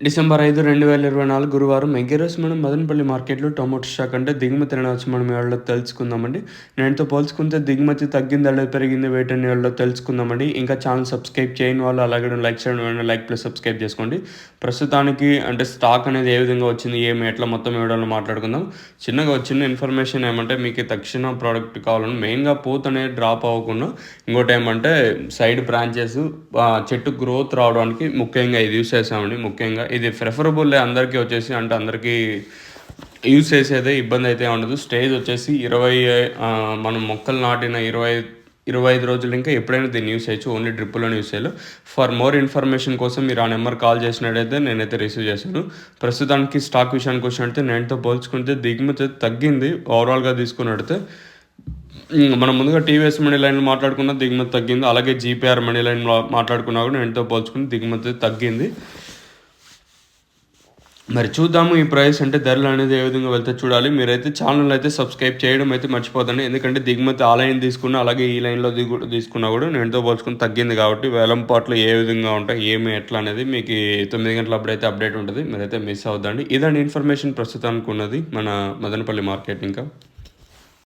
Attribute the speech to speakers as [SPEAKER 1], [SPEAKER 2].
[SPEAKER 1] December 5, 2024 గురువారం ఎగ్గేరోస్ మనం మదనపల్లి మార్కెట్‌లో టొమాటో స్టాక్ అంటే దిగుమతి అనవచ్చు మనం ఇవాళ తెలుసుకుందామండి. నేటితో పోల్చుకుంటే దిగుమతి తగ్గిందా లేదా పెరిగిందా వేటని ఇవాళ తెలుసుకుందామండి. ఇంకా ఛానల్ సబ్స్క్రైబ్ చేయని వాళ్ళు అలాగే లైక్ చేయడం వెంటనే లైక్ ప్లస్ సబ్స్క్రైబ్ చేసుకోండి. ప్రస్తుతానికి అంటే స్టాక్ అనేది ఏ విధంగా వచ్చింది, ఏమి ఎట్లా మొత్తం వీడియోలో మాట్లాడుకుందాం. చిన్నగా ఒక చిన్న ఇన్ఫర్మేషన్ ఏమంటే మీకు తక్షణ ప్రోడక్ట్ కావాలని మెయిన్‌గా పూత అనేది డ్రాప్ అవ్వకుండా ఇంకోటి ఏమంటే సైడ్ బ్రాంచెస్ చెట్టు గ్రోత్ రావడానికి ముఖ్యంగా ఇది యూస్ చేసామండి. ముఖ్యంగా ఇది ప్రిఫరబుల్ అందరికీ వచ్చేసి అంటే అందరికీ యూజ్ చేసేదే ఇబ్బంది అయితే ఉండదు. స్టేజ్ వచ్చేసి 20 మనం మొక్కలు నాటిన 25 రోజులు ఇంకా ఎప్పుడైనా దీన్ని యూస్ చేయొచ్చు. ఓన్లీ డ్రిప్పులోనే యూస్ చేయాలి. ఫర్ మోర్ ఇన్ఫర్మేషన్ కోసం మీరు ఆ నెంబర్ కాల్ చేసినట్టయితే నేనైతే రిసీవ్ చేశాను. ప్రస్తుతానికి స్టాక్ విషయానికి వచ్చినట్టయితే నేటితో పోల్చుకుంటే దిగుమతి తగ్గింది. ఓవరాల్గా తీసుకున్నట్టయితే మనం ముందుగా టీవీఎస్ మనీ లైన్లో మాట్లాడుకున్న దిగుమతి తగ్గింది. అలాగే జీపీఆర్ మనీ లైన్లో మాట్లాడుకున్నా కూడా నేటితో పోల్చుకుని దిగుమతి తగ్గింది. మరి చూద్దాము ఈ ప్రైస్ అంటే ధరలు అనేది ఏ విధంగా వెళ్తే చూడాలి. మీరైతే ఛానల్ అయితే సబ్స్క్రైబ్ చేయడం అయితే మర్చిపోదండి. ఎందుకంటే దిగుమతి ఆ లైన్ తీసుకున్నా అలాగే ఈ లైన్లో తీసుకున్నా కూడా నేనుతో పోల్చుకుని తగ్గింది కాబట్టి వేలం పాటలు ఏ విధంగా ఉంటాయి ఏమి ఎట్లా అనేది మీకు 9 గంటల అప్పుడైతే అప్డేట్ ఉంటుంది. మీరైతే మిస్ అవుద్దండి. ఇదండి ఇన్ఫర్మేషన్ ప్రస్తుతానికి ఉన్నది మన మదనపల్లి మార్కెట్ ఇంకా